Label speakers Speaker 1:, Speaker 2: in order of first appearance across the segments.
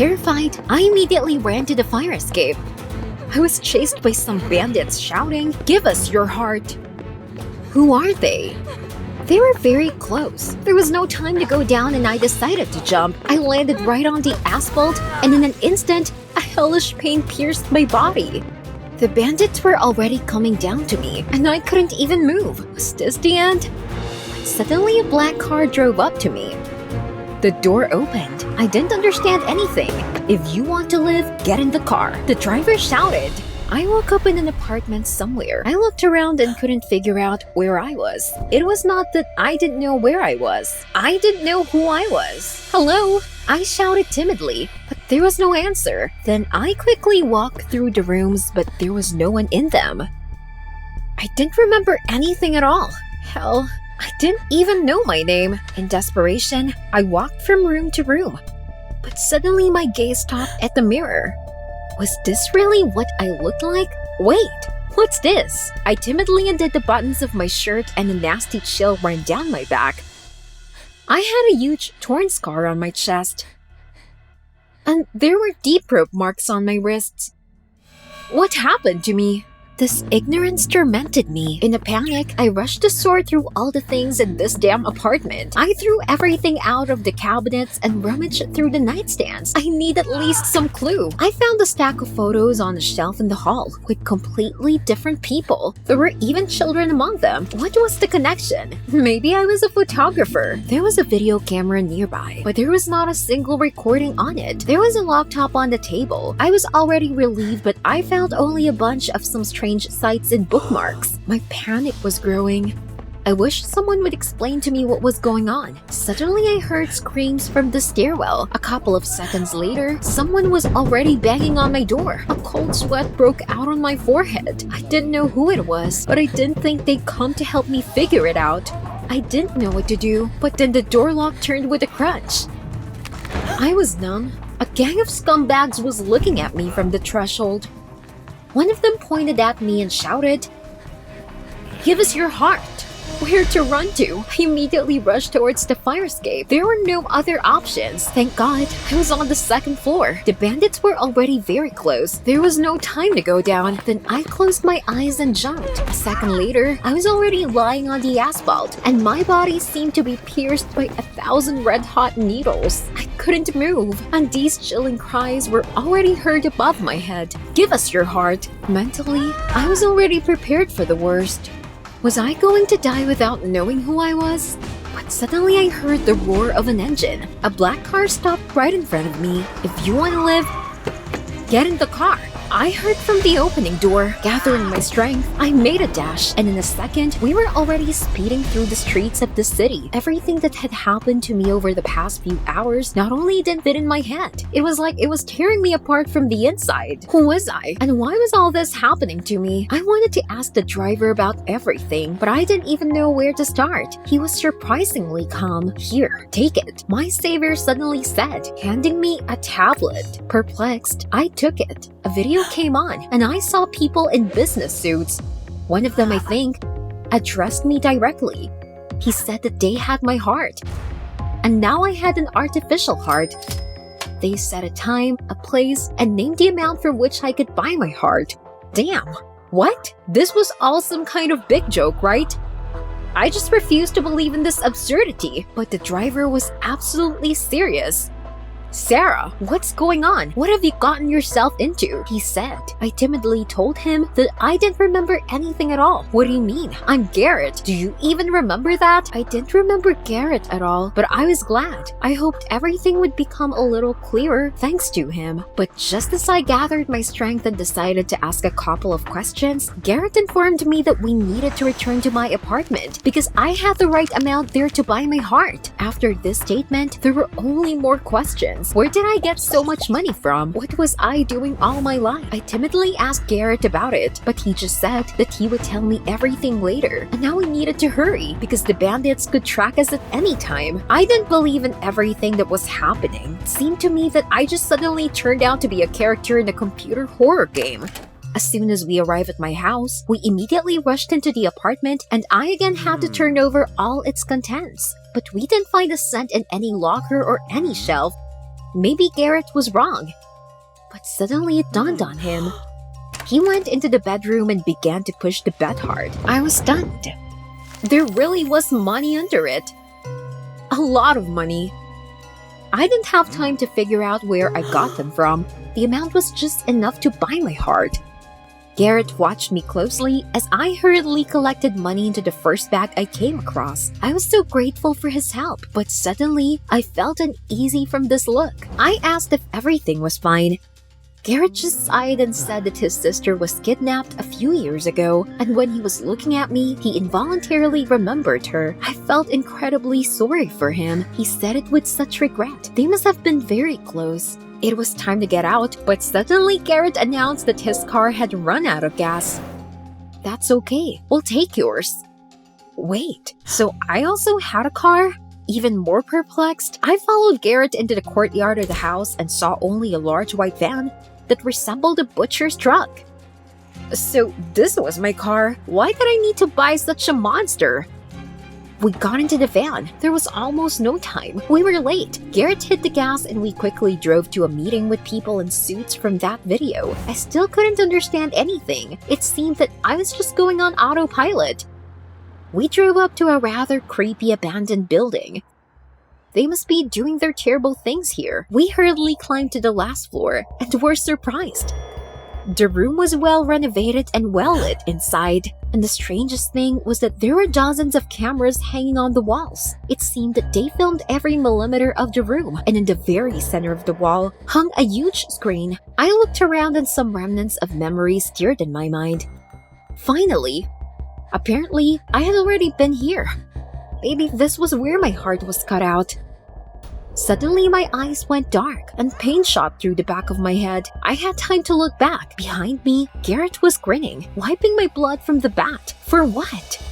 Speaker 1: Terrified, I immediately ran to the fire escape. I was chased by some bandits shouting, "Give us your heart!" Who are they? They were very close. There was no time to go down and I decided to jump. I landed right on the asphalt and in an instant, a hellish pain pierced my body. The bandits were already coming down to me and I couldn't even move. Was this the end? Suddenly a black car drove up to me. The door opened. I didn't understand anything. "If you want to live, get in the car," the driver shouted. I woke up in an apartment somewhere. I looked around and couldn't figure out where I was. It was not that I didn't know where I was. I didn't know who I was. "Hello?" I shouted timidly, but there was no answer. Then I quickly walked through the rooms, but there was no one in them. I didn't remember anything at all. Hell, I didn't even know my name. In desperation, I walked from room to room. But suddenly my gaze stopped at the mirror. Was this really what I looked like? Wait, what's this? I timidly undid the buttons of my shirt and a nasty chill ran down my back. I had a huge torn scar on my chest. And there were deep rope marks on my wrists. What happened to me? This ignorance tormented me. In a panic, I rushed to sort through all the things in this damn apartment. I threw everything out of the cabinets and rummaged through the nightstands. I need at least some clue. I found a stack of photos on a shelf in the hall with completely different people. There were even children among them. What was the connection? Maybe I was a photographer. There was a video camera nearby, but there was not a single recording on it. There was a laptop on the table. I was already relieved, but I found only a bunch of some strange sites and bookmarks. My panic was growing. I wished someone would explain to me what was going on. Suddenly I heard screams from the stairwell. A couple of seconds later, someone was already banging on my door. A cold sweat broke out on my forehead. I didn't know who it was, but I didn't think they'd come to help me figure it out. I didn't know what to do, but then the door lock turned with a crunch. I was numb. A gang of scumbags was looking at me from the threshold. One of them pointed at me and shouted, "Give us your heart!" Where to run to? I immediately rushed towards the fire escape. There were no other options. Thank God, I was on the second floor. The bandits were already very close. There was no time to go down. Then I closed my eyes and jumped. A second later, I was already lying on the asphalt, and my body seemed to be pierced by 1,000 red-hot needles. I couldn't move, and these chilling cries were already heard above my head. "Give us your heart!" Mentally, I was already prepared for the worst. Was I going to die without knowing who I was? But suddenly I heard the roar of an engine. A black car stopped right in front of me. "If you want to live, get in the car." I heard from the opening door. Gathering my strength, I made a dash, and in a second, we were already speeding through the streets of the city. Everything that had happened to me over the past few hours not only didn't fit in my head, it was like it was tearing me apart from the inside. Who was I? And why was all this happening to me? I wanted to ask the driver about everything, but I didn't even know where to start. He was surprisingly calm. "Here, take it," my savior suddenly said, handing me a tablet. Perplexed, I took it. A video came on, and I saw people in business suits. One of them, I think, addressed me directly. He said that they had my heart, and now I had an artificial heart. They set a time, a place, and named the amount for which I could buy my heart. Damn. What? This was all some kind of big joke, right? I just refused to believe in this absurdity, but the driver was absolutely serious. "Sarah, what's going on? What have you gotten yourself into?" he said. I timidly told him that I didn't remember anything at all. "What do you mean? I'm Garrett. Do you even remember that?" I didn't remember Garrett at all, but I was glad. I hoped everything would become a little clearer thanks to him. But just as I gathered my strength and decided to ask a couple of questions, Garrett informed me that we needed to return to my apartment because I had the right amount there to buy my heart. After this statement, there were only more questions. Where did I get so much money from? What was I doing all my life? I timidly asked Garrett about it, but he just said that he would tell me everything later. And now we needed to hurry because the bandits could track us at any time. I didn't believe in everything that was happening. It seemed to me that I just suddenly turned out to be a character in a computer horror game. As soon as we arrived at my house, we immediately rushed into the apartment and I again had to turn over all its contents. But we didn't find a cent in any locker or any shelf. Maybe Garrett was wrong. But suddenly it dawned on him. He went into the bedroom and began to push the bed hard. I was stunned. There really was money under it. A lot of money. I didn't have time to figure out where I got them from. The amount was just enough to buy my heart. Garrett watched me closely as I hurriedly collected money into the first bag I came across. I was so grateful for his help, but suddenly I felt uneasy from this look. I asked if everything was fine. Garrett just sighed and said that his sister was kidnapped a few years ago, and when he was looking at me, he involuntarily remembered her. I felt incredibly sorry for him. He said it with such regret. They must have been very close. It was time to get out, but suddenly Garrett announced that his car had run out of gas. That's okay, we'll take yours. Wait, so I also had a car? Even more perplexed, I followed Garrett into the courtyard of the house and saw only a large white van that resembled a butcher's truck. So this was my car. Why did I need to buy such a monster? We got into the van. There was almost no time. We were late. Garrett hit the gas and we quickly drove to a meeting with people in suits from that video. I still couldn't understand anything. It seemed that I was just going on autopilot. We drove up to a rather creepy abandoned building. They must be doing their terrible things here. We hurriedly climbed to the last floor and were surprised. The room was well renovated and well lit inside, and the strangest thing was that there were dozens of cameras hanging on the walls. It seemed that they filmed every millimeter of the room, and in the very center of the wall hung a huge screen. I looked around and some remnants of memories stirred in my mind. Finally, apparently, I had already been here. Maybe this was where my heart was cut out. Suddenly, my eyes went dark and pain shot through the back of my head. I had time to look back. Behind me, Garrett was grinning, wiping my blood from the bat. For what?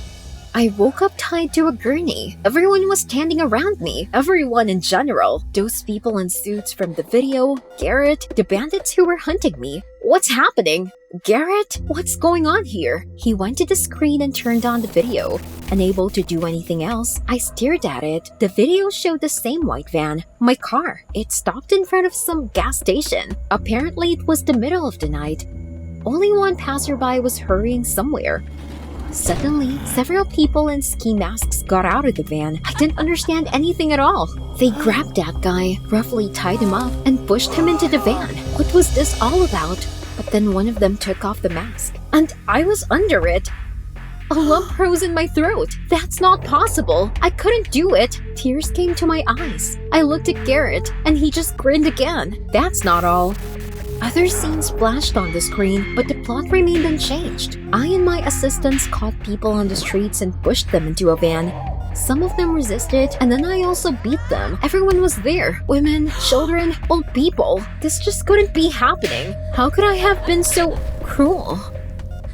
Speaker 1: I woke up tied to a gurney. Everyone was standing around me. Everyone in general. Those people in suits from the video, Garrett, the bandits who were hunting me. What's happening? Garrett? What's going on here? He went to the screen and turned on the video. Unable to do anything else, I stared at it. The video showed the same white van, my car. It stopped in front of some gas station. Apparently, it was the middle of the night. Only one passerby was hurrying somewhere. Suddenly, several people in ski masks got out of the van. I didn't understand anything at all. They grabbed that guy, roughly tied him up, and pushed him into the van. What was this all about? But then one of them took off the mask, and I was under it. A lump rose in my throat. That's not possible. I couldn't do it. Tears came to my eyes. I looked at Garrett, and he just grinned again. That's not all. Other scenes flashed on the screen, but the plot remained unchanged. I and my assistants caught people on the streets and pushed them into a van. Some of them resisted, and then I also beat them. Everyone was there. Women, children, old people. This just couldn't be happening. How could I have been so cruel?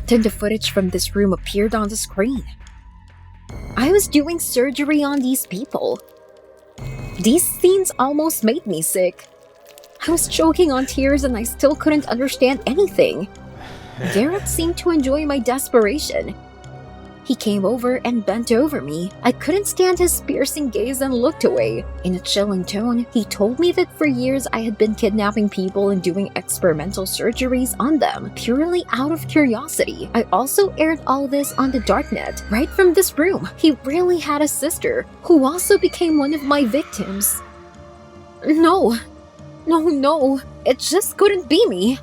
Speaker 1: Then the footage from this room appeared on the screen. I was doing surgery on these people. These scenes almost made me sick. I was choking on tears and I still couldn't understand anything. Garrett seemed to enjoy my desperation. He came over and bent over me. I couldn't stand his piercing gaze and looked away. In a chilling tone, he told me that for years I had been kidnapping people and doing experimental surgeries on them, purely out of curiosity. I also aired all this on the darknet, right from this room. He really had a sister, who also became one of my victims. No, it just couldn't be me.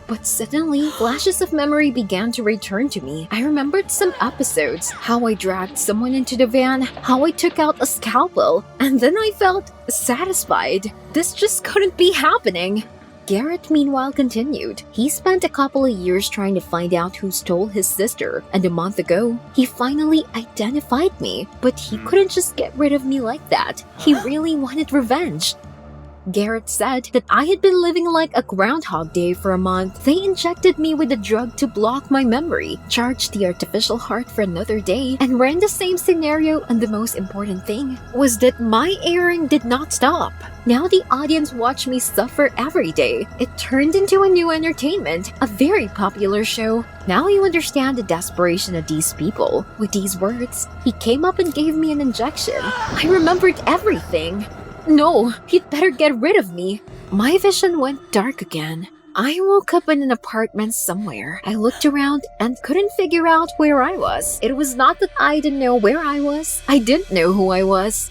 Speaker 1: But suddenly, flashes of memory began to return to me. I remembered some episodes, how I dragged someone into the van, how I took out a scalpel, and then I felt satisfied. This just couldn't be happening. Garrett, meanwhile, continued. He spent a couple of years trying to find out who stole his sister, and a month ago, he finally identified me. But he couldn't just get rid of me like that. He really wanted revenge. Garrett said that I had been living like a Groundhog Day for a month. They injected me with a drug to block my memory, charged the artificial heart for another day, and ran the same scenario, and the most important thing was that my airing did not stop. Now the audience watched me suffer every day. It turned into a new entertainment, a very popular show. Now you understand the desperation of these people. With these words, he came up and gave me an injection. I remembered everything. No, he'd better get rid of me. My vision went dark again. I woke up in an apartment somewhere. I looked around and couldn't figure out where I was. It was not that I didn't know where I was. I didn't know who I was.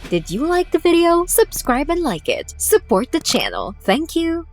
Speaker 1: Did you like the video? Subscribe and like it. Support the channel. Thank you.